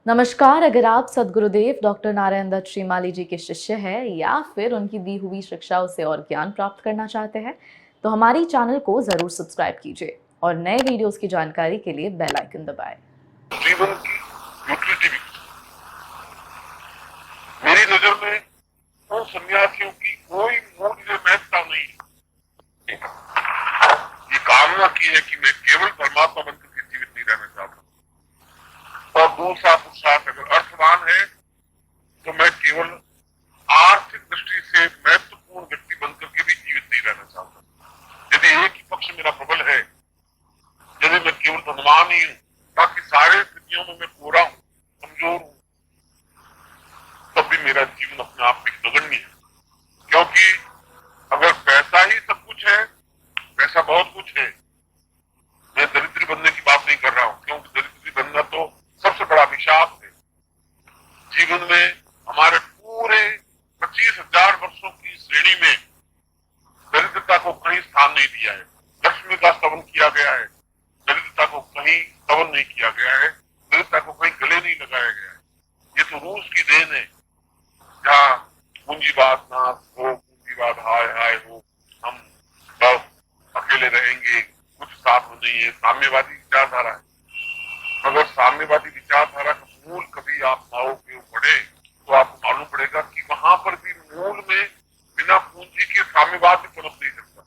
नमस्कार। अगर आप सद्गुरुदेव डॉक्टर नारायण दत्त श्रीमाली जी के शिष्य हैं या फिर उनकी दी हुई शिक्षाओं से और ज्ञान प्राप्त करना चाहते हैं तो हमारी चैनल को जरूर सब्सक्राइब कीजिए और नए वीडियोस की जानकारी के लिए बेल आइकन दबाएं। जीवन की यूटिलिटी भी मेरी नजर में उन सन्यासियों की कोई मूल्य महत्ता नहीं है। ये कामना की है कि मैं केवल परमात्मा बनकर के जीवित नहीं रहना चाहता, और दूसरा पुरुषार्थ अगर अर्थवान है तो मैं केवल आर्थिक दृष्टि से महत्वपूर्ण व्यक्ति बनकर के भी जीवित नहीं रहना चाहता। यदि एक ही पक्ष मेरा प्रबल है, यदि मैं केवल धनवान ही हूँ, बाकी सारे स्थितियों में मैं पूरा हूँ, कमजोर हूँ, तब भी मेरा जीवन अपने आप में नगण्य है। क्योंकि अगर पैसा ही सब कुछ है, पैसा बहुत कुछ है, मैं दरिद्री बनने की बात नहीं कर रहा हूँ, क्योंकि दरिद्री बनना तो सबसे बड़ा अभिशाप है। जीवन में हमारे पूरे 25,000 वर्षों की श्रेणी में दरिद्रता को कहीं स्थान नहीं दिया है। लक्ष्मी का स्तवन किया गया है, दरिद्रता को कहीं स्तवन नहीं किया गया है, दरिद्रता को कहीं गले नहीं लगाया गया है। ये तो रूस की देन है, जहाँ पूंजीवाद नाश हो, पूंजीवाद हाय हाय हो, हम बस अकेले रहेंगे, कुछ साथ में नहीं है, साम्यवादी विचारधारा है। मगर साम्यवादी विचारधारा का मूल कभी आप पाओगे पढ़े तो आपको मालूम पड़ेगा कि वहां पर भी मूल में बिना पूंजी के साम्यवाद भी पनप नहीं सकता।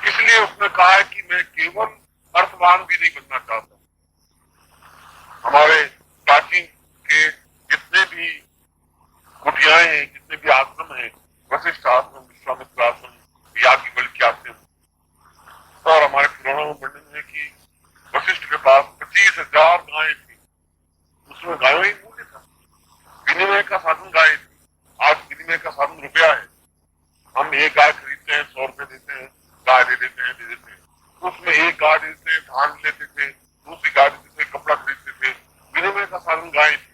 इसलिए उसने कहा है कि मैं केवल अर्थवान भी नहीं बनना चाहता। हमारे प्राचीन के जितने भी कुटियाएं हैं, जितने भी आश्रम हैं, वशिष्ठ आश्रम, विश्वामित्र आश्रम, याज्ञवल्क्य आश्रम, और हमारे पुराणों में वर्णन है कि वशिष्ठ के पास 25,000 गायें थी। उसमें गायों ही मूल्य था, विनिमय का साधन गाय थी। आज विनिमय का साधन रुपया है। हम एक गाय खरीदते हैं, 100 रुपए देते हैं, गाय दे देते हैं। उसमें एक गाय देते हैं, धान लेते थे, दूसरी गाय देते थे, कपड़ा खरीदते थे। विनिमय का साधन गाय थी।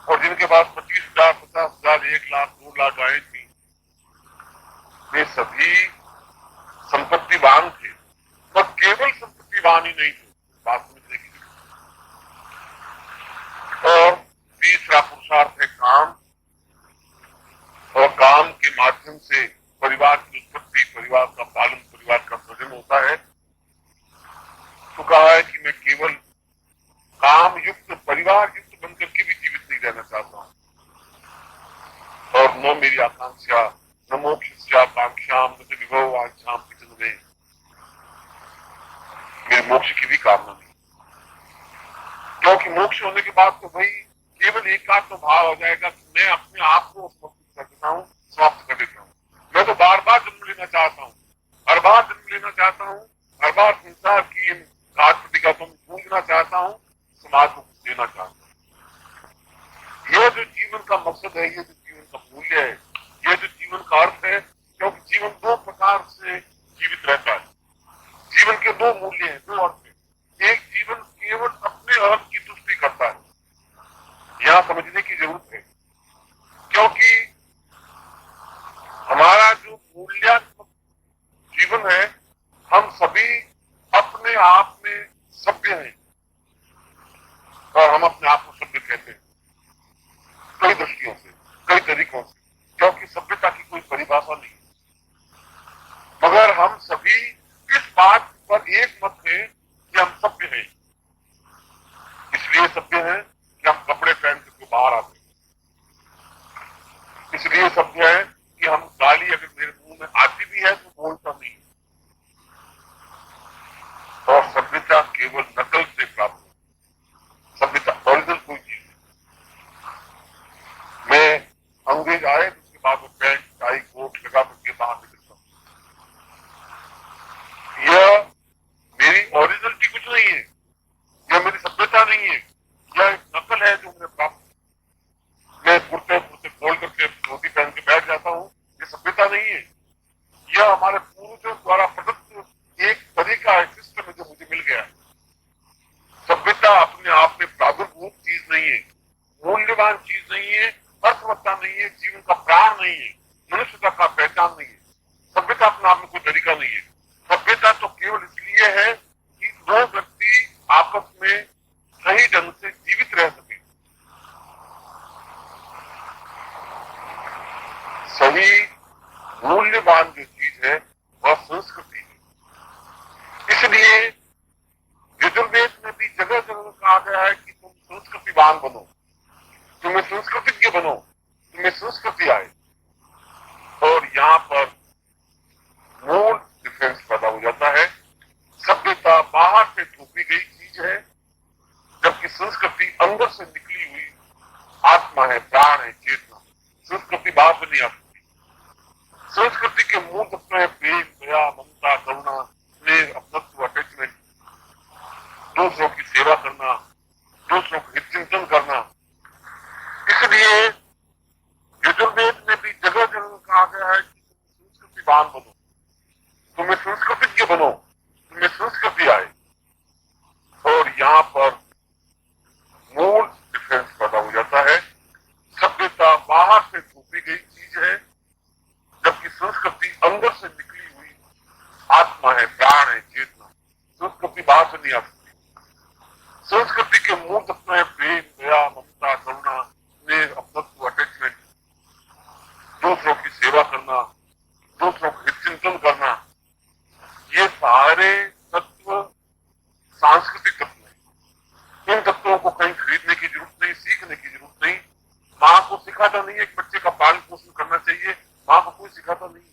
और जिनके पास 25,000, 50,000, 1 लाख, 2 लाख गायें थी, वे सभी संपत्तिवान थे, पर केवल संपत्तिवान ही नहीं थे, बात में देखिए। और तीसरा पुरुषार्थ है काम, और काम के माध्यम से परिवार की उत्पत्ति, परिवार का पालन, परिवार का सृजन होता है। तो कहा है कि मैं केवल काम युक्त, परिवार युक्त बनकर के भी जीवित नहीं रहना चाहता हूँ, और न मेरी आकांक्षा, न मोक्ष आकांक्षा, न विभव वांछाम किचन में, मेरे मोक्ष की भी कामना नहीं। क्योंकि मोक्ष होने के बाद तो भाई केवल एकात्म भाव हो जाएगा कि मैं अपने आप को समर्पित कर देता हूँ, समाप्त कर देता हूँ। मैं तो बार बार जन्म लेना चाहता हूँ, हर बार जन्म लेना चाहता हूँ, हर बार संसार की इन राज प्रतिघातों में पूजना चाहता हूँ, समाज को कुछ देना चाहता हूँ। यह जो जीवन का मकसद है, ये जो जीवन का मूल्य है, ये जो जीवन का अर्थ है, क्योंकि जीवन 2 प्रकार से जीवित रहता है। जीवन के 2 मूल्य हैं, 2 अर्थ हैं। एक, जीवन केवल अपने अर्थ की तुष्टि करता है, यहां समझने की जरूरत है। क्योंकि हमारा जो मूल्यात्मक जीवन है, हम सभी अपने आप में सभ्य हैं, और हम अपने आप को सभ्य कहते हैं कई दृष्टियों से, कई तरीकों से, क्योंकि सभ्यता की कोई परिभाषा नहीं है। मगर हम सभी इस बात पर एक मत है कि हम सभ्य हैं। इसलिए सभ्य हैं कि हम कपड़े पहन करके बाहर आते हैं। इसलिए सभ्य है कि हम गाली अगर मेरे मुंह में आती भी है तो बोलता नहीं। और सभ्यता केवल नकल से प्राप्त है, सभ्यता ओरिजिनल कोई चीज है। मैं अंग्रेज आए तो उसके बाद वो पैंट टाई कोट लगा करके बाहर निकलता हूँ। यह मेरी ओरिजिनलिटी कुछ नहीं है, यह मेरी सभ्यता नहीं है, यह एक नकल है जो मुझे प्राप्त है। मैं कुर्ते खोल करके धोती पहन के बैठ जाता हूँ, ये सभ्यता नहीं है। यह हमारे पूर्वजों द्वारा प्रदत्त एक तरीका है, सिस्टम है जो मुझे मिल गया है। सभ्यता अपने आप में प्रादुर्भूत चीज नहीं है, मूल्यवान चीज नहीं है, अर्थवत्ता नहीं है, जीवन का प्राण नहीं है, मनुष्यता का पहचान नहीं है। सभ्यता अपने आप में कोई तरीका नहीं है। सभ्यता तो केवल इसलिए है कि 2 व्यक्ति आपस में सही ढंग से जीवित रह सके। सही मूल्यवान जो चीज है वह संस्कृति है। इसलिए यजुर्वेद में भी जगह जगह कहा गया है कि तुम संस्कृतिवान बनो, तुम्हें संस्कृतिज्ञ बनो, तुम्हें संस्कृति आए। और यहाँ पर मूल डिफरेंस पैदा हो जाता है। सभ्यता बाहर से थोपी गई चीज है, जबकि संस्कृति अंदर से निकली हुई आत्मा है, प्राण है, चेतना। संस्कृति बाहर से नहीं आती। संस्कृति के मूल तत्व है प्रेम, दया, ममता, करुणा, स्नेह, अपनत्व, अटैचमेंट, दूसरों की सेवा करना, दूसरों को हित चिंतन करना। इसलिए यजुर्वेद में भी जगह जगह कहा गया है कि तुम संस्कृतिवान बनो, तुम्हें संस्कृतिज्ञ बनो, तुम्हें संस्कृति आए। और यहाँ पर मूल डिफरेंस पैदा हो जाता है। सभ्यता बाहर से थोपी गई चीज है, जबकि संस्कृति अंदर से निकली हुई आत्मा है, प्राण है, चेतना। संस्कृति बाहर से नहीं आ सकती। संस्कृति के मूल तत्व है प्रेम, दया, ममता, करुणा, स्नेह, अपनत्व, अटैचमेंट, दूसरों की सेवा करना, दूसरों को हित चिंतन करना। ये सारे तत्व सांस्कृतिक तत्व हैं। इन तत्वों को कहीं खरीदने की जरूरत नहीं, सीखने की जरूरत नहीं। माँ को सिखाता नहीं है कि बच्चे का पालन पोषण करना चाहिए, माँ को कोई सिखाता नहीं।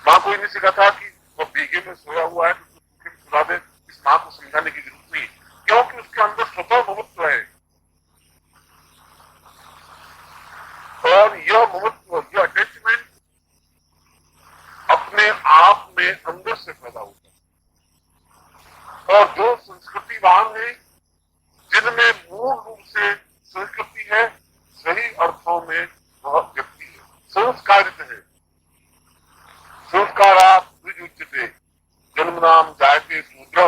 माँ को ये नहीं सिखाता कि वो भीगे में सोया हुआ है तो उसको सूखे में सुला दे। इस माँ को समझाने की जरूरत नहीं, क्योंकि उसके अंदर स्वतः ममत्व है। और यह ममत्व, यह अटैचमेंट अपने आप में अंदर से पैदा होता है। और जो संस्कृतिवान है, जिनमें मूल रूप से संस्कृति है, सही अर्थों में वह व्यक्ति है, संस्कारित है। संस्कारात् द्विजुच्यते, जन्मनाम जायते शूद्र।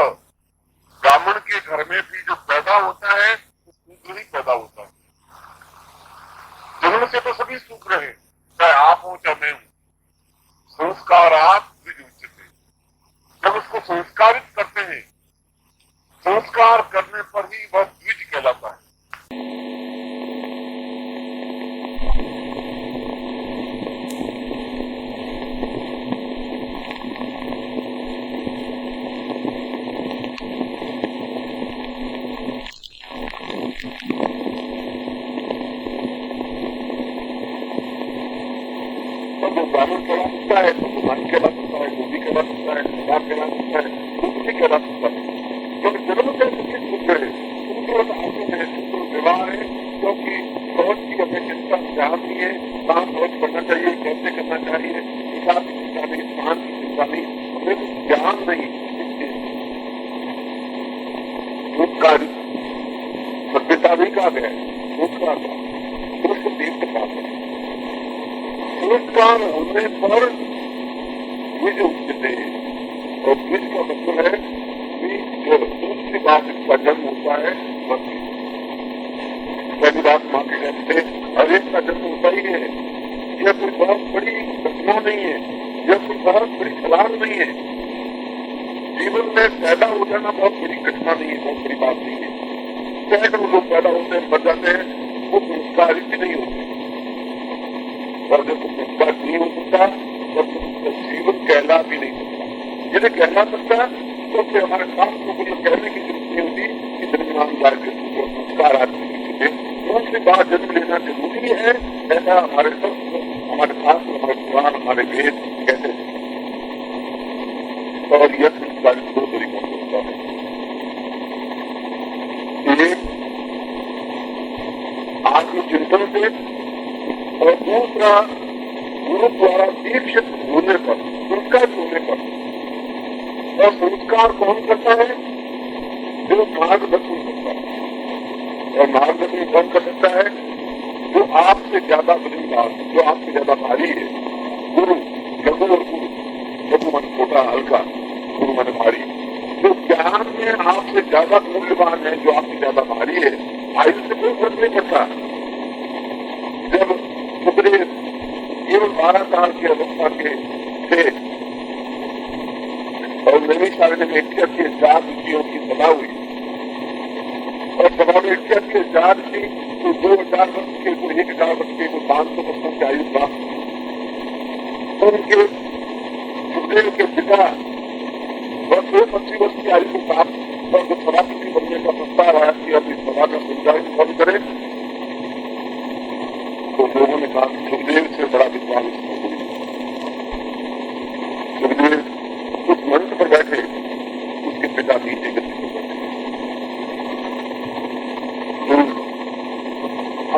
ब्राह्मण के घर में भी जो पैदा होता है वो शूद्र ही पैदा होता है। जन्म से तो सभी शूद्र हैं, चाहे आप हो चाहे मैं हूं। संस्कारात् द्विजुच्यते, जब उसको संस्कारित करते हैं, संस्कार करने पर ही वह द्विज कहलाता है। तो जो ब्राह्मण कहला सकता है, तो कुमारी कहला सकता है, गोदी कहला सकता है, कुमार कहला सकता है, दूसरी कहला सकता है। जब जन्म से सभी शूद्र है, शूद्र आचरण है, शूद्र व्यवहार है, क्योंकि बहुत की अपेक्षित ध्यान नहीं है, कहाँ खर्च करना चाहिए, कैसे करना चाहिए, हिसाब की चिंता नहीं, स्थान की चिंता नहीं, हमें कुछ ज्ञान नहीं। संस्कार सभ्यता भी कहा गया है, संस्कार का पुरुष दीप्त का संस्कार होने पर द्विज उच्चते। और द्विज का मतलब है कि जो दूसरी बात इसका जन्म होता है, पहली बात माँ के कहते हर एक का जन्म होता ही है। यह कोई बहुत बड़ी घटना नहीं है, यह कोई बहुत बड़ी छलांग नहीं है। जीवन में पैदा हो जाना बहुत बड़ी घटना नहीं है, बहुत बड़ी बात नहीं है। सैकड़ों लोग पैदा होते हैं, मर जाते हैं, वो संस्कारित भी नहीं होते। और जब संस्कार नहीं हो सकता तब जीवन कहला भी नहीं सकता। यदि कहला सकता तो फिर हमारे शास्त्र को कहने की जरूरत नहीं होती कि जन्म जाके संस्कार आदमी थे। दूसरी बात, जन्म लेना जरूरी है, ऐसा हमारे शास्त्र, हमारे पुराण, हमारे वेद कहते हैं। और यह संस्कार दो तरीकों से होता है। एक आत्मचिंतन से, और दूसरा गुरु द्वारा दीक्षित होने पर, संस्कार होने पर। और संस्कार कौन करता है? जो मार्गदर्शन करता है। और मार्गदर्शन कौन कर सकता है? जो आपसे ज्यादा वजनदार, जो आपसे ज्यादा भारी है। गुरु, लघु और गुरु, लघु मन छोटा हल्का, गुरु मन भारी। जो ज्ञान में आपसे ज्यादा मूल्यवान है, जो आपसे ज्यादा भारी है, आयु से कोई फर्क नहीं पड़ता। जब सुखदेव केवल 12 साल की अवस्था के थे और नैमिषारण्य में 81,000 ऋषियों की सभा हुई और सभा में 81,000 ऋषि, कोई 2,000 वर्ष के, कोई 1,000 वर्ष के, कोई 500 वर्षों की आयु प्राप्त की। उनके सुखदेव के पिता वर्ष 25 वर्ष की आयु को प्राप्त और जो सभापति बनने का प्रस्ताव आया कि अब इस सभा का संचालन कौन करे, तो लोगों ने कहा सुखदेव से बड़ा विद्वान इसमें कोई नहीं। सुखदेव उस मंच पर बैठे, उसके पिता नीचे गति पर बैठे। तो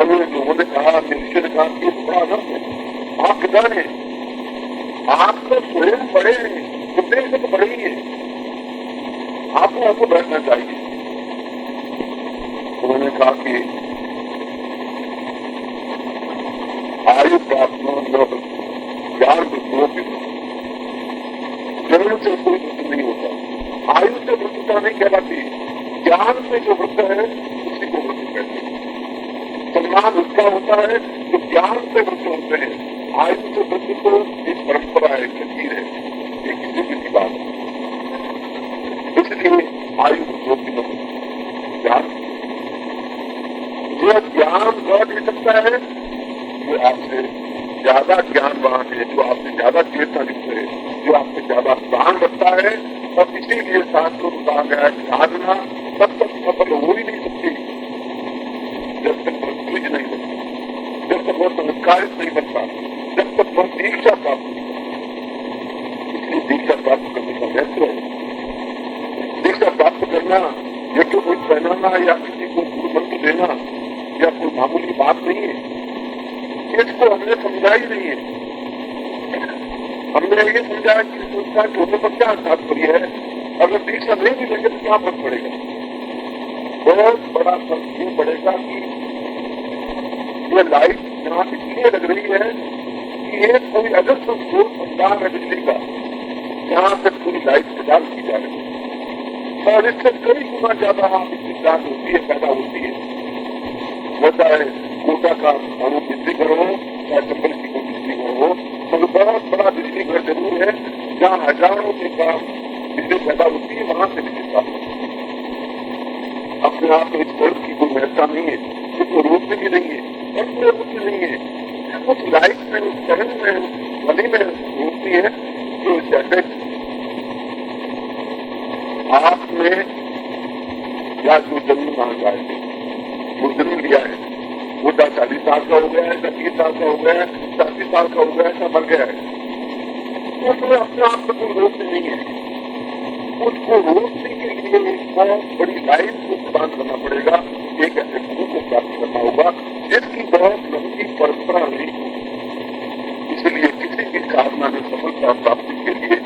अन्य लोगों ने कहा, मनुष्य ने कहा कि बड़ा अनर्थ है, आप पिता ने, आप तो स्वयं बड़े हैं, सुखदेव से तो बड़े ही है, आपको बैठना चाहिए। उन्होंने कहा कि आयु प्राप्त ज्ञान जन्म से कोई वृत्ति नहीं होता, आयु से वृत्तिता नहीं कहलाती, ज्ञान से जो वृत्त है उसी को वृत्ति कहते हैं। सम्मान उसका होता है जो ज्ञान से वृत्त होते हैं। आयु से वृत्ति तो एक परंपरा है, लकीर है, एक किसी की बात है। इसलिए आयु वृद्धि ज्ञान, जो ज्ञान न दे सकता है वो आपसे ज्यादा ज्ञानवान है, जो आपसे ज्यादा चेतना लिखते है, जो आपसे ज्यादा प्राण रखता है। और इसीलिए शास्त्रों को कहा गया है साधना तब तक सफल हो ही नहीं सकती जब तक वह द्विज नहीं बनता, जब तक वह संस्कारित नहीं बनता, जब तक वह दीक्षा प्राप्त नहीं करता। इसलिए दीक्षा प्राप्त करने का महत्व है। दीक्षा प्राप्त करना ये तो कोई पहनाना या किसी को गुरु मंत्र देना या कोई मामूली बात नहीं है। इसको हमने समझा ही नहीं है। हमने ये समझा कि संस्था के होने पर क्या तात्पर्य है, अगर दीक्षा नहीं भी लेंगे तो क्या फर्क पड़ेगा। बहुत बड़ा फर्क ये पड़ेगा कि ये लाइट यहाँ इसलिए लग रही है कि ये कोई अलग स्रोत भंडार है बिजली का, जहाँ से पूरी लाइट प्रदान की जा रही है और इससे कई गुना ज्यादा बिजली प्राप्त होती है, पैदा होती है। होता है कोटा का अणु बिजली घर हो या चंबल की कोई बिजली घर हो, मगर बहुत बड़ा बिजली घर जरूर है जहाँ हजारों के काम बिजली पैदा होती है, वहां से बिजली प्राप्त होती है। अपने आप में इस वर्ग की कोई महत्ता नहीं है, इसको रोकने की नहीं है, कोई रोकनी नहीं है। कुछ लाइट में, उस करंट में, ध्वनि में होती है जो जैसे आपने या जो जमीन मांग जाए, वो जमीन लिया है, वो 40 साल का हो गया है, 30 साल का हो गया है, 40 साल का हो गया है, सब मर गया है। उसमें अपने आप को कोई रोकनी नहीं है। उसको रोकने के लिए एक बहुत बड़ी लाइन को प्रदान करना पड़ेगा, एक ऐसे गुरु को प्राप्त करना होगा जिसकी बहुत लंबी परंपरा नहीं होगी। इसलिए किसी भी साधना में सफलता प्राप्ति के लिए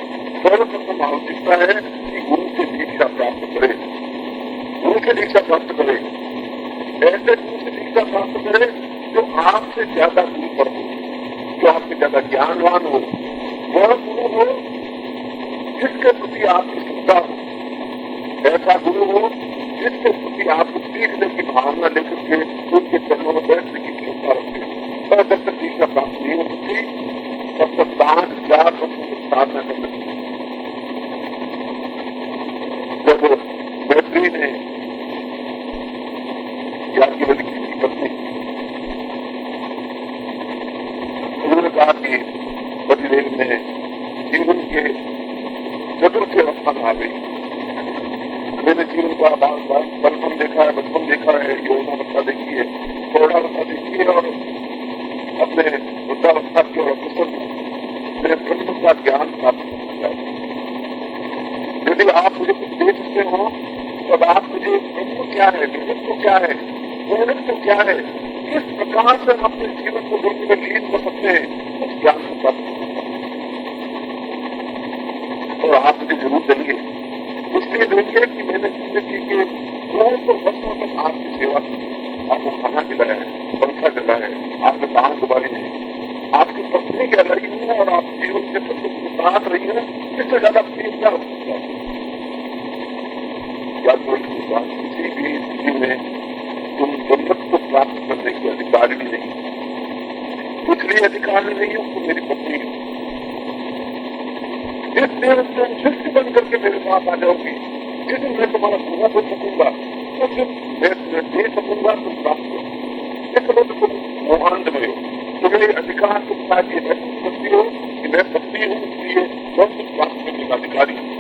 सर्वप्रथम आवश्यकता है कि गुरु से दीक्षा प्राप्त करे, गुरु से दीक्षा प्राप्त करे, ऐसे गुरु से दीक्षा प्राप्त करे जो आपसे ज्यादा गुरु पर हो, जो आपसे ज्यादा ज्ञानवान हो, वह गुरु हो जिसके प्रति आपकी श्रद्धा हो, ऐसा गुरु हो जिसके प्रति आपको सीखने की भावना लेकर के उनके चरणों में बैठने की क्षमता रखते। और जब तक दीक्षा प्राप्त नहीं हो सकती तब तक 5,000 वर्षों की साधना करना चाहिए। जब मैत्री ने याज्ञवल्क्य की पत्नी, उन्होंने कहा कि पतिदेव ने जीवन के चतुर्थ अवस्था में आ गई। मैंने जीवन का बचपन देखा है, बचपन देखा है, यौवनावस्था देखी है, प्रौढ़ावस्था देखी है और अपने वृद्धावस्था की और अवसर में ब्रह्म का ज्ञान प्राप्त करना चाहते हैं। यदि आप मुझे कुछ दे सकते हो तो आप मुझे ब्रह्म क्या है, जगत को क्या है, पूर्ण को क्या है, किस प्रकार से हम अपने जीवन को ब्रह्म में लीन कर सकते हैं, उस ज्ञान को प्राप्त कर सकते हैं। और आप मुझे जरूर देंगे, इसलिए देंगे कि मैंने जिंदगी के 200 वर्षों तक आपकी सेवा की, आपको खाना खिलाया है, पंखा चलाया है, आपने दान दुबारी है, आपकी पत्नी कह रही हूँ और आप जीवन के पत्नी के साथ रही है, इससे ज्यादा प्रेम क्या हो सकता है। या कोई किसी भी स्थिति में तुम जन्नत को प्राप्त करने के अधिकारी नहीं, इसलिए अधिकारी नहीं हो तो मेरी पत्नी जिस दिन तुम शिष्य बन करके पास आ जाओगी, जिस दिन मैं तुम्हारा पूरा हो सकूंगा उस दिन मैं दे सकूंगा तुम प्राप्त हो। इस समय तो तुम मोहांत में हो, तुम्हें अधिकार तुम चाहिए महसूस करती हो कि मैं पत्नी हूँ, इसलिए मैं कुछ प्राप्त करने का अधिकारी हूँ।